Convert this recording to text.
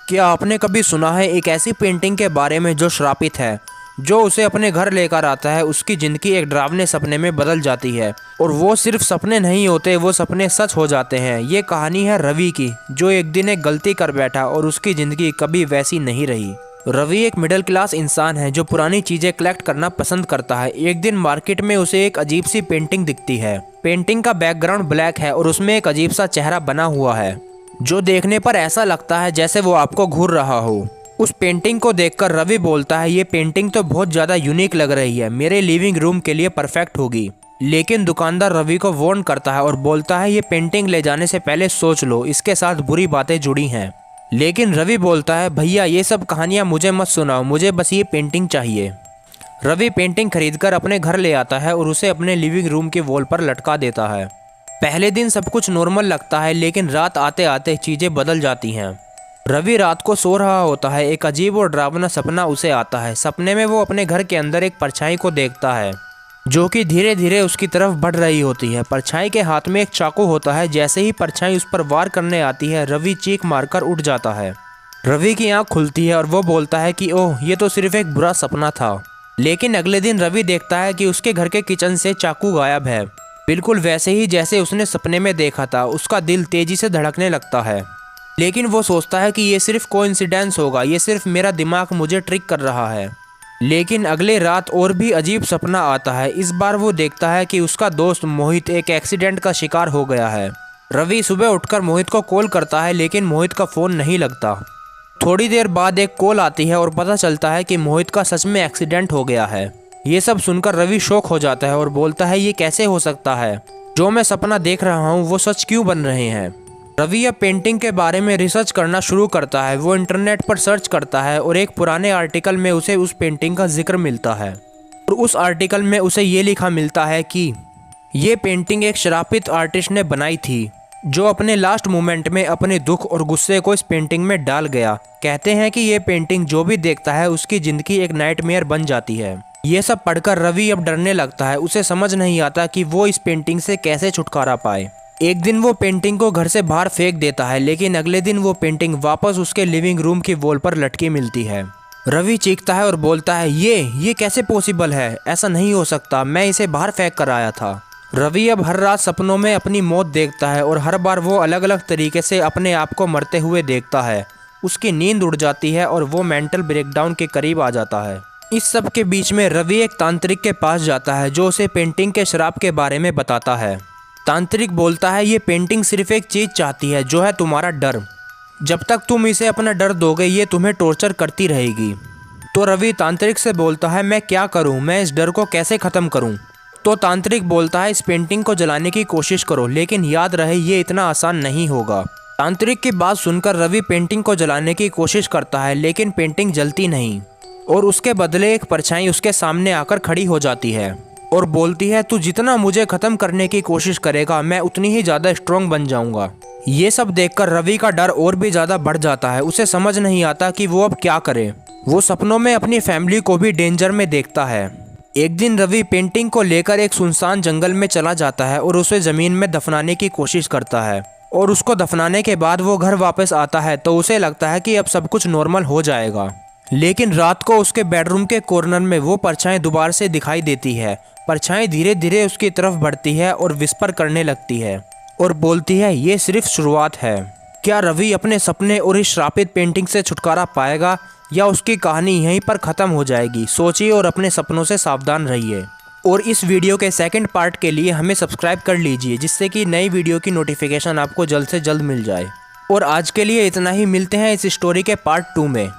क्या आपने कभी सुना है एक ऐसी पेंटिंग के बारे में जो श्रापित है? जो उसे अपने घर लेकर आता है उसकी ज़िंदगी एक डरावने सपने में बदल जाती है और वो सिर्फ सपने नहीं होते, वो सपने सच हो जाते हैं। ये कहानी है रवि की, जो एक दिन एक गलती कर बैठा और उसकी ज़िंदगी कभी वैसी नहीं रही। रवि एक मिडिल क्लास इंसान है जो पुरानी चीज़ें कलेक्ट करना पसंद करता है। एक दिन मार्केट में उसे एक अजीब सी पेंटिंग दिखती है। पेंटिंग का बैकग्राउंड ब्लैक है और उसमें एक अजीब सा चेहरा बना हुआ है जो देखने पर ऐसा लगता है जैसे वो आपको घूर रहा हो। उस पेंटिंग को देखकर रवि बोलता है, ये पेंटिंग तो बहुत ज़्यादा यूनिक लग रही है, मेरे लिविंग रूम के लिए परफेक्ट होगी। लेकिन दुकानदार रवि को वार्न करता है और बोलता है, ये पेंटिंग ले जाने से पहले सोच लो, इसके साथ बुरी बातें जुड़ी हैं। लेकिन रवि बोलता है, भैया ये सब कहानियाँ मुझे मत सुनाओ, मुझे बस ये पेंटिंग चाहिए। रवि पेंटिंग खरीदकर अपने घर ले आता है और उसे अपने लिविंग रूम के वॉल पर लटका देता है। पहले दिन सब कुछ नॉर्मल लगता है, लेकिन रात आते आते चीज़ें बदल जाती हैं। रवि रात को सो रहा होता है, एक अजीब और डरावना सपना उसे आता है। सपने में वो अपने घर के अंदर एक परछाई को देखता है जो कि धीरे धीरे उसकी तरफ बढ़ रही होती है। परछाई के हाथ में एक चाकू होता है। जैसे ही परछाई उस पर वार करने आती है, रवि चीख मारकर उठ जाता है। रवि की आंख खुलती है और वो बोलता है कि ओह, ये तो सिर्फ एक बुरा सपना था। लेकिन अगले दिन रवि देखता है कि उसके घर के किचन से चाकू गायब है, बिल्कुल वैसे ही जैसे उसने सपने में देखा था। उसका दिल तेजी से धड़कने लगता है, लेकिन वो सोचता है कि ये सिर्फ कोइंसिडेंस होगा, ये सिर्फ मेरा दिमाग मुझे ट्रिक कर रहा है। लेकिन अगले रात और भी अजीब सपना आता है। इस बार वो देखता है कि उसका दोस्त मोहित एक एक्सीडेंट का शिकार हो गया है। रवि सुबह उठकर मोहित को कॉल करता है, लेकिन मोहित का फ़ोन नहीं लगता। थोड़ी देर बाद एक कॉल आती है और पता चलता है कि मोहित का सच में एक्सीडेंट हो गया है। ये सब सुनकर रवि शॉक हो जाता है और बोलता है, ये कैसे हो सकता है? जो मैं सपना देख रहा हूँ वो सच क्यों बन रहे हैं? रवि अब पेंटिंग के बारे में रिसर्च करना शुरू करता है। वो इंटरनेट पर सर्च करता है और एक पुराने आर्टिकल में उसे उस पेंटिंग का जिक्र मिलता है। और उस आर्टिकल में उसे ये लिखा मिलता है कि ये पेंटिंग एक श्रापित आर्टिस्ट ने बनाई थी, जो अपने लास्ट मोमेंट में अपने दुख और गुस्से को इस पेंटिंग में डाल गया। कहते हैं कि ये पेंटिंग जो भी देखता है उसकी ज़िंदगी एक नाइटमेयर बन जाती है। ये सब पढ़कर रवि अब डरने लगता है। उसे समझ नहीं आता कि वो इस पेंटिंग से कैसे छुटकारा पाए। एक दिन वो पेंटिंग को घर से बाहर फेंक देता है, लेकिन अगले दिन वो पेंटिंग वापस उसके लिविंग रूम की वॉल पर लटकी मिलती है। रवि चीखता है और बोलता है, ये कैसे पॉसिबल है? ऐसा नहीं हो सकता, मैं इसे बाहर फेंक कर आया था। रवि अब हर रात सपनों में अपनी मौत देखता है और हर बार वो अलग अलग तरीके से अपने आप को मरते हुए देखता है। उसकी नींद उड़ जाती है और वो मेंटल ब्रेकडाउन के करीब आ जाता है। इस सब के बीच में रवि एक तांत्रिक के पास जाता है जो उसे पेंटिंग के श्राप के बारे में बताता है। तांत्रिक बोलता है, ये पेंटिंग सिर्फ एक चीज़ चाहती है, जो है तुम्हारा डर। जब तक तुम इसे अपना डर दोगे ये तुम्हें टॉर्चर करती रहेगी। तो रवि तांत्रिक से बोलता है, मैं क्या करूं? मैं इस डर को कैसे ख़त्म करूं? तो तांत्रिक बोलता है, इस पेंटिंग को जलाने की कोशिश करो, लेकिन याद रहे ये इतना आसान नहीं होगा। तांत्रिक की बात सुनकर रवि पेंटिंग को जलाने की कोशिश करता है, लेकिन पेंटिंग जलती नहीं और उसके बदले एक परछाई उसके सामने आकर खड़ी हो जाती है और बोलती है, तू जितना मुझे ख़त्म करने की कोशिश करेगा मैं उतनी ही ज़्यादा स्ट्रॉन्ग बन जाऊंगा। ये सब देखकर रवि का डर और भी ज़्यादा बढ़ जाता है। उसे समझ नहीं आता कि वो अब क्या करे। वो सपनों में अपनी फैमिली को भी डेंजर में देखता है। एक दिन रवि पेंटिंग को लेकर एक सुनसान जंगल में चला जाता है और उसे ज़मीन में दफनाने की कोशिश करता है। और उसको दफनाने के बाद वो घर वापस आता है तो उसे लगता है कि अब सब कुछ नॉर्मल हो जाएगा। लेकिन रात को उसके बेडरूम के कॉर्नर में वो परछाई दोबारा से दिखाई देती है। परछाई धीरे धीरे उसकी तरफ बढ़ती है और विस्पर करने लगती है और बोलती है, ये सिर्फ शुरुआत है। क्या रवि अपने सपने और इस श्रापित पेंटिंग से छुटकारा पाएगा या उसकी कहानी यहीं पर ख़त्म हो जाएगी? सोचिए और अपने सपनों से सावधान रहिए। और इस वीडियो के सेकंड पार्ट के लिए हमें सब्सक्राइब कर लीजिए, जिससे कि नई वीडियो की नोटिफिकेशन आपको जल्द से जल्द मिल जाए। और आज के लिए इतना ही, मिलते हैं इस स्टोरी के पार्ट 2 में।